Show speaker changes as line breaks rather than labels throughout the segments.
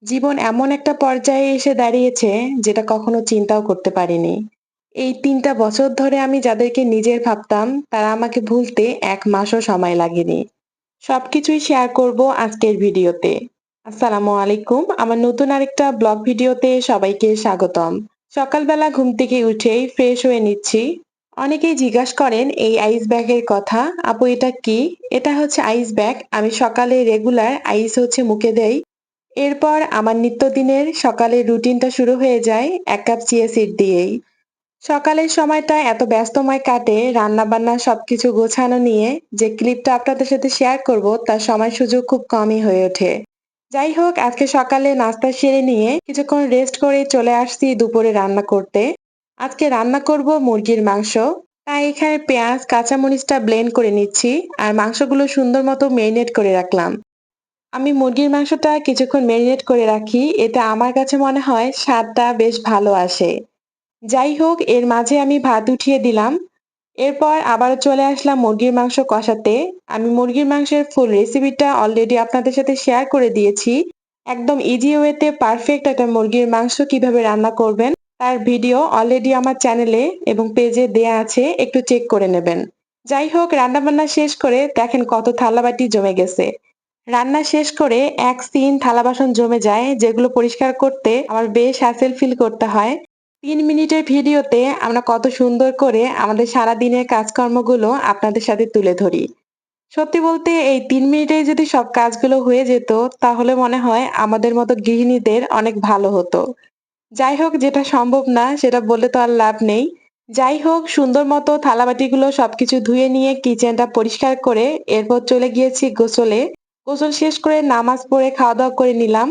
জীবন এমন একটা পর্যায়ে এসে দাঁড়িয়েছে যেটা কখনো চিন্তাও করতে পারিনি। এই ৩টা বছর ধরে আমি যাদেরকে নিজের ভাবতাম তারা আমাকে ভুলতে ১ মাসও সময় লাগেনি। সবকিছুই শেয়ার করব আজকের ভিডিওতে। আসসালামু আলাইকুম। আমার নতুন আরেকটা ব্লগ ভিডিওতে সবাইকে স্বাগতম। সকালবেলা ঘুম থেকে উঠেই ফ্রেশ হয়ে নিচ্ছি। অনেকেই জিজ্ঞাসা করেন এই আইস ব্যাগের কথা। আপু এটা কি? এটা হচ্ছে আইস ব্যাগ। আমি সকালে রেগুলার আইস হচ্ছে মুখে দেই। এরপর আমার নিত্যদিনের সকালের রুটিনটা শুরু হয়ে যায় ১ কাপ চিয়া সিড দিয়েই। সকালের সময়টা এত ব্যস্তময় কাটে রান্নাবান্না সবকিছু গোছানো নিয়ে যে ক্লিপটা আপনাদের সাথে শেয়ার করব তার সময় সুযোগ খুব কমই হয়ে ওঠে। যাই হোক আজকে সকালে নাস্তা সেরে নিয়ে কিছুক্ষণ রেস্ট করে চলে আসছি দুপুরে রান্না করতে। আজকে রান্না করব মুরগির মাংস। তাই এখানে পেঁয়াজ কাঁচামরিচটা ব্লেন্ড করে নিচ্ছি আর মাংসগুলো সুন্দর মতো মেরিনেট করে রাখলাম। আমি মুরগির মাংসটা কিছুক্ষণ মেরিনেট করে রাখি, এতে আমার কাছে মনে হয় স্বাদটা বেশ ভালো আসে। যাই হোক এর মাঝে আমি ভাত উঠিয়ে দিলাম। এরপর আবারও চলে আসলাম মুরগির মাংস কষাতে। আমি মুরগির মাংসের ফুল রেসিপিটা অলরেডি আপনাদের সাথে শেয়ার করে দিয়েছি। একদম ইজি ওয়েতে পারফেক্ট একটা মুরগির মাংস কিভাবে রান্না করবেন তার ভিডিও অলরেডি আমার চ্যানেলে এবং পেজে দেয়া আছে, একটু চেক করে নেবেন। যাই হোক রান্নাবান্না শেষ করে দেখেন কত থালাবাটি জমে গেছে। রান্না শেষ করে এক সিন থালা বাসন জমে যায় যেগুলো পরিষ্কার করতে আমার বেশ হ্যাসেল ফিল করতে হয়। ৩ মিনিটের ভিডিওতে আমরা কত সুন্দর করে আমাদের সারাদিনের কাজকর্মগুলো আপনাদের সাথে তুলে ধরি। সত্যি বলতে এই ৩ মিনিটেই যদি সব কাজগুলো হয়ে যেত তাহলে মনে হয় আমাদের মতো গৃহিণীদের অনেক ভালো হতো। যাই হোক যেটা সম্ভব না সেটা বলে তো আর লাভ নেই। যাই হোক সুন্দর মতো থালাবাটিগুলো সবকিছু ধুয়ে নিয়ে কিচেনটা পরিষ্কার করে এরপর চলে গিয়েছি গোসলে। গোসল শেষ করে নামাজ পড়ে খাওয়া-দাওয়া করে নিলাম।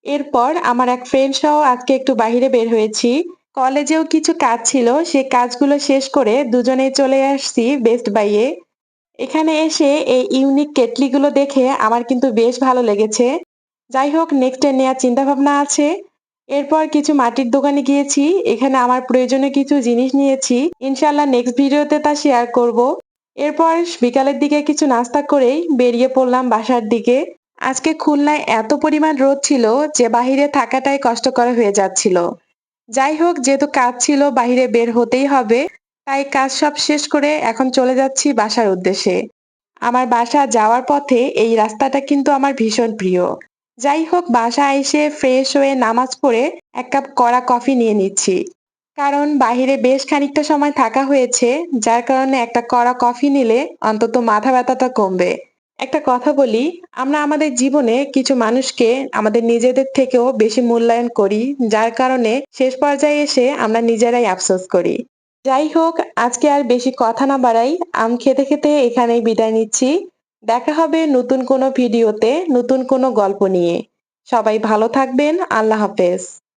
এরপর আমার এক ফ্রেন্ড সহ আজকে একটু বাহিরে বের হয়েছি। কলেজেও কিছু কাজ ছিল, সেই কাজগুলো শেষ করে দুজনেই চলে আসছি বেস্ট বাইয়ে। এখানে এসে এই ইউনিক কেটলিগুলো দেখে আমার কিন্তু বেশ ভালো লেগেছে। যাই হোক নেক্সট এ নেয়ার চিন্তাভাবনা আছে। এরপর কিছু মাটির দোকানে গিয়েছি। এখানে আমার প্রয়োজনীয় কিছু জিনিস নিয়েছি। ইনশাআল্লাহ নেক্সট ভিডিওতে তা শেয়ার করব। এরপর বিকালের দিকে কিছু নাস্তা করেই বেরিয়ে পড়লাম বাসার দিকে। আজকে খুলনায় এত পরিমাণ রোদ ছিল যে বাহিরে থাকাটাই কষ্টকর হয়ে যাচ্ছিল। যাই হোক যেহেতু কাজ ছিল বাহিরে বের হতেই হবে, তাই কাজ সব শেষ করে এখন চলে যাচ্ছি বাসার উদ্দেশ্যে। আমার বাসা যাওয়ার পথে এই রাস্তাটা কিন্তু আমার ভীষণ প্রিয়। যাই হোক বাসায় এসে ফ্রেশ হয়ে নামাজ পড়ে ১ কাপ কড়া কফি নিয়ে নিচ্ছি। কারণ বাহিরে বেশ খানিকটা সময় থাকা হয়েছে, যার কারণে একটা কড়া কফি নিলে অন্তত মাথা ব্যথাটা কমবে। একটা কথা বলি, আমরা আমাদের জীবনে কিছু মানুষকে আমাদের নিজেদের থেকেও বেশি মূল্যায়ন করি, যার কারণে শেষ পর্যায়ে এসে আমরা নিজেরাই আফসোস করি। যাই হোক আজকে আর বেশি কথা না বাড়াই, আম খেতে খেতে এখানেই বিদায় নিচ্ছি। দেখা হবে নতুন কোনো ভিডিওতে নতুন কোনো গল্প নিয়ে। সবাই ভালো থাকবেন। আল্লাহ হাফেজ।